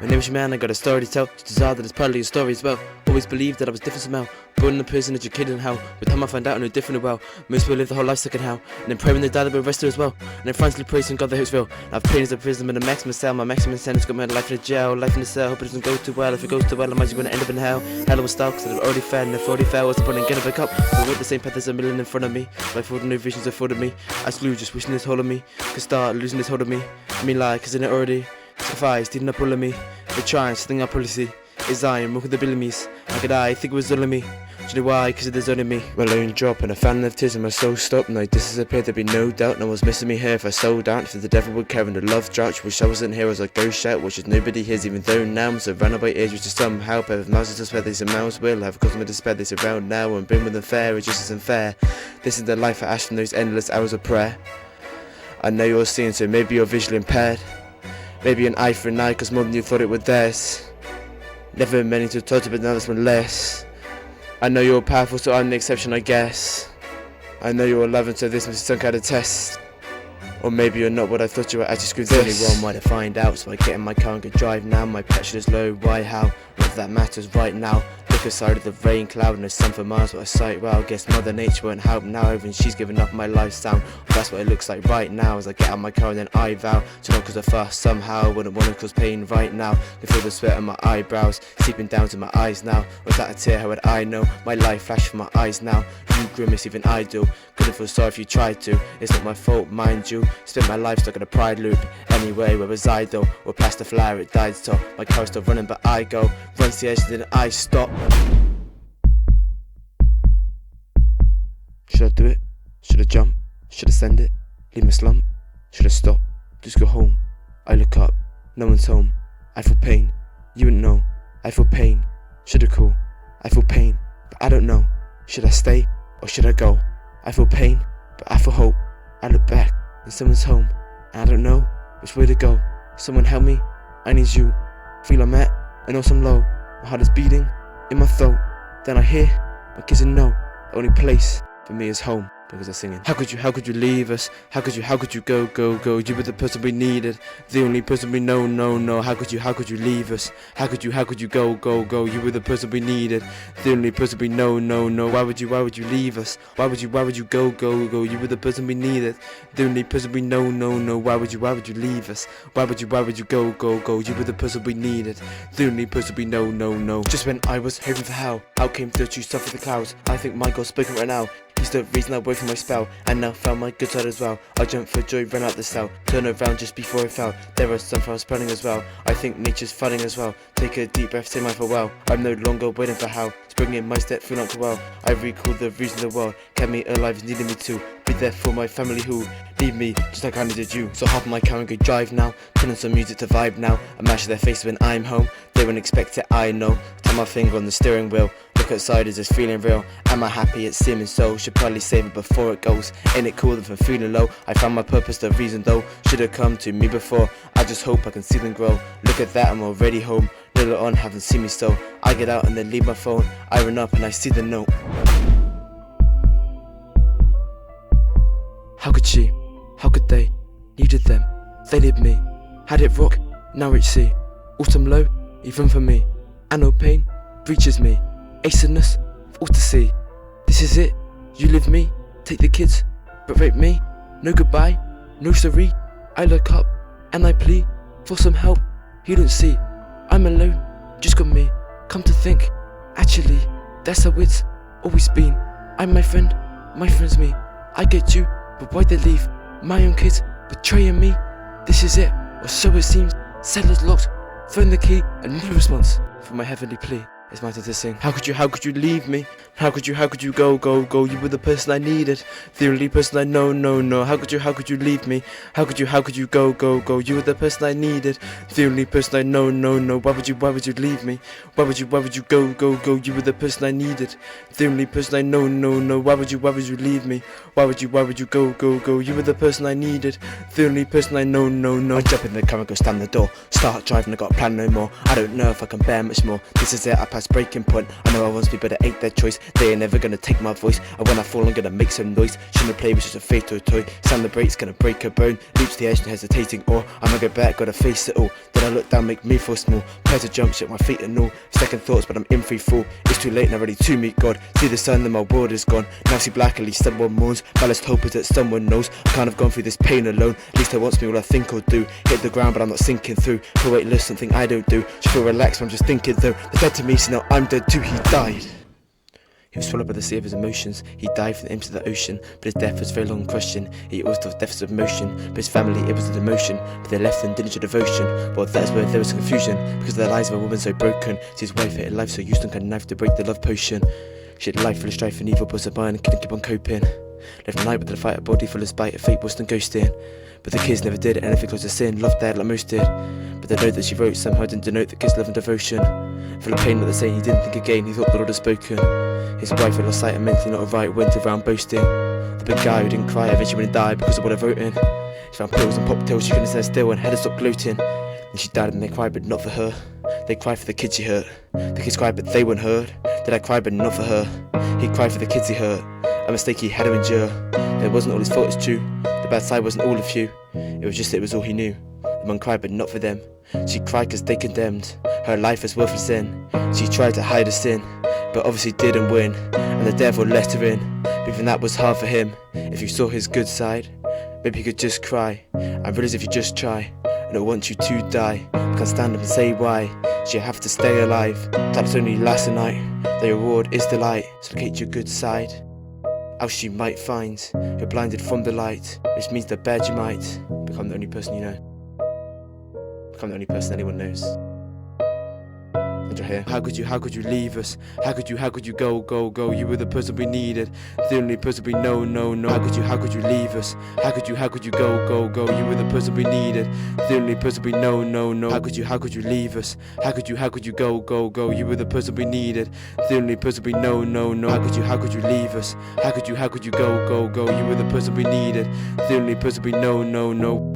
My name's man, I got a story to tell. Just desire that it's partly a story as well. Always believed that I was different somehow. Born in a prison, educated in hell. With time I found out I knew different as well. Most people live the whole life stuck in hell. And then pray when they die they'll be arrested as well. And then frantically praising God that it's real. Now I've pain as a prison in a maximum cell. My maximum sentence got my life in a jail. Life in a cell, hope it doesn't go too well. If it goes too well, I'm actually gonna end up in hell. Hell I was stuck, cause I've already failed. And if I already failed, what's the point in getting back up? I walk the same path as a million in front of me. Life with no visions afforded me. I slew just wishing this hold of me could start losing this hold of me. I mean lie, cause in it already sacrifice, didn't up all of me. They're trying, sitting up policy. Is I am the billimies. How could I think it was all of me? Do you know why? Cause there's only me. My lone drop and a fan of tears and my soul stopped. Now disappeared, there'd be no doubt. No one's missing me here if I sold out. If the devil would care in the love drought. Wish I wasn't here as I go shout. Wish nobody hears even though now I'm surrounded by ears which is somehow better. If mouths to swear they say mouths will have caused me despair. They surround now and bring with them fair. It just isn't fair. This is the life I ash from those endless hours of prayer. I know you're seeing, so maybe you're visually impaired. Maybe an eye for an eye, cause more than you thought it was theirs. Never meant to total, but now there's one less. I know you're powerful, so I'm the exception, I guess. I know you're loving, so this must be some kind of test. Or maybe you're not what I thought you were, I just screwed this. Only one way to find out, so I get in my car and go drive now. My petrol is low, why, how? Not that matters right now. Look aside of the rain cloud and the sun for miles, what I sight. Well, I guess Mother Nature won't help now, even she's given up my lifestyle. That's what it looks like right now as I get out of my car and then I vow to not cause a fuss somehow. Wouldn't want to cause pain right now. Can feel the sweat on my eyebrows seeping down to my eyes now. Was that a tear? How would I know? My life flashed from my eyes now. You grimace, even I do. Couldn't feel sorry if you tried to. It's not my fault, mind you. Spent my life stuck in a pride loop. Anyway, where was I though? Or past the flyer, it died so. My car's still running, but I go. Runs to the edge, then I stop. Should I do it? Should I jump? Should I send it? Leave my slump? Should I stop? Just go home? I look up, no one's home. I feel pain, you wouldn't know. I feel pain, should I call? I feel pain, but I don't know. Should I stay or should I go? I feel pain, but I feel hope. I look back and someone's home, and I don't know which way to go. Someone help me, I need you. Feel I'm at an awesome low. My heart is beating in my throat. Then I hear my kids know the only place for me is home. Because I'm singing. How could you leave us? How could you go? You were the person we needed, the only person we know. How could you leave us? How could you go? You were the person we needed, the only person we know. Why would you leave us? Why would you go? You were the person we needed, the only person we know. Why would you leave us? Why would you go? You were the person we needed, the only person we know. Just when I was hoping for hell, out came the true stuff of the clouds. I think my God's spoken right now. He's the reason I woke from my spell, and now found my good side as well. I jumped for joy, ran out the cell, turned around just before I fell. There are sunflowers sprouting as well. I think nature's flooding as well. Take a deep breath, say my farewell. I'm no longer waiting for how. Spring in my step, feel not too well. I recall the reason the world kept me alive, needing me to be there for my family who need me just like I needed you. So hop in my car and go drive now. Put on some music to vibe now. I mash their face when I'm home. They won't expect it, I know. Tap my finger on the steering wheel. Look outside, is this feeling real? Am I happy? It's seeming so. Should probably save it before it goes. Ain't it cool if I'm feeling low? I found my purpose, the reason though. Should have come to me before. I just hope I can see them grow. Look at that, I'm already home. Little on, haven't seen me so. I get out and then leave my phone. I run up and I see the note. How could she? How could they? Needed them. They need me. Had it rock, now it's sea. Autumn low, even for me. And no pain reaches me. Aceness, all to see. This is it, you live me. Take the kids, but rape me. No goodbye, no sorry. I look up and I plead for some help. He don't see, I'm alone, just got me. Come to think, actually, that's how it's always been. I'm my friend's me. I get you, but why'd they leave? My own kids betraying me. This is it, or so it seems. Cellar's locked, phone the key, and no response from my heavenly plea. It's my turn to sing. How could you leave me? How could you go? You were the person I needed, the only person I know. How could you leave me? How could you go? You were the person I needed, the only person I know. Why would you leave me? Why would you go? You were the person I needed, the only person I know. Why would you leave me? Why would you go? You were the person I needed, the only person I know. I jump in the car and go stand the door. Start driving, I got a plan no more. I don't know if I can bear much more. This is it, I pass life's breaking point. I know I want to be, but it ain't their choice. They ain't never gonna take my voice. And when I fall, I'm gonna make some noise. Shouldn't play with just a fatal toy. Slam the brakes, gonna break a bone. Reach the edge, no hesitating, or I'ma go back, gotta face it all. Then I look down, make me feel small. Prepare to jump, shit my feet and all. Second thoughts, but I'm in free fall. It's too late, now ready to meet God. See the sun, then my world is gone. Now see black, at least someone mourns. Ballast hope is that someone knows. I've kind of gone through this pain alone. At least I wants me all I think I'll do. Hit the ground, but I'm not sinking through. Feel weightless, something I don't do. Should feel relaxed, but I'm just thinking though. They're dead to me, so now I'm dead too. He died. He was swallowed by the sea of his emotions. He died from the empty of the ocean, but his death was a very long question. He always thought death was of motion, but his family, it was a demotion. But they left and didn't show devotion. Well, that's where there was confusion, because of the lies of a woman so broken. See his wife hated life, so used kind of knife to break the love potion. She had life full of strife and evil, but her mind couldn't keep on coping. Left the night with the fight, a body full of spite, a fate worse than ghosting. But the kids never did anything close to sin, loved dad like most did. But the note that she wrote somehow didn't denote the kids' love and devotion. Full of pain, not the same, he didn't think again, he thought the Lord had spoken. His wife had lost sight and mentally not right, went around boasting. The big guy who didn't cry eventually when he died because of what I wrote in. She found pills and pop pills, she couldn't stand still and had to stop gloating. And she died and they cried but not for her. They cried for the kids she hurt. The kids cried but they weren't heard. Did I cry but not for her? He cried for the kids he hurt. A mistake he had to endure. It wasn't all his fault, it's true. The bad side wasn't all of you. It was just that it was all he knew. The mum cried but not for them. She cried cause they condemned her life as worthless sin. She tried to hide her sin, but obviously didn't win. And the devil let her in. But even that was hard for him. If you saw his good side, maybe he could just cry. And realize if you just try, and it'll want you to die. You can't stand up and say why. So you have to stay alive. Times only last a night. The reward is the light. So locate your good side. Else you might find you're blinded from the light, which means the bad you might become the only person you know. Become the only person anyone knows. And you're here. How could you leave us? How could you go? You were the person we needed, the only person we know. How could you leave us? How could you go? You were the person we needed, the only person we know. How could you leave us? How could you go? You were the person we needed, the only person we know. How could you leave us? How could you go? You were the person we needed, the only person we know.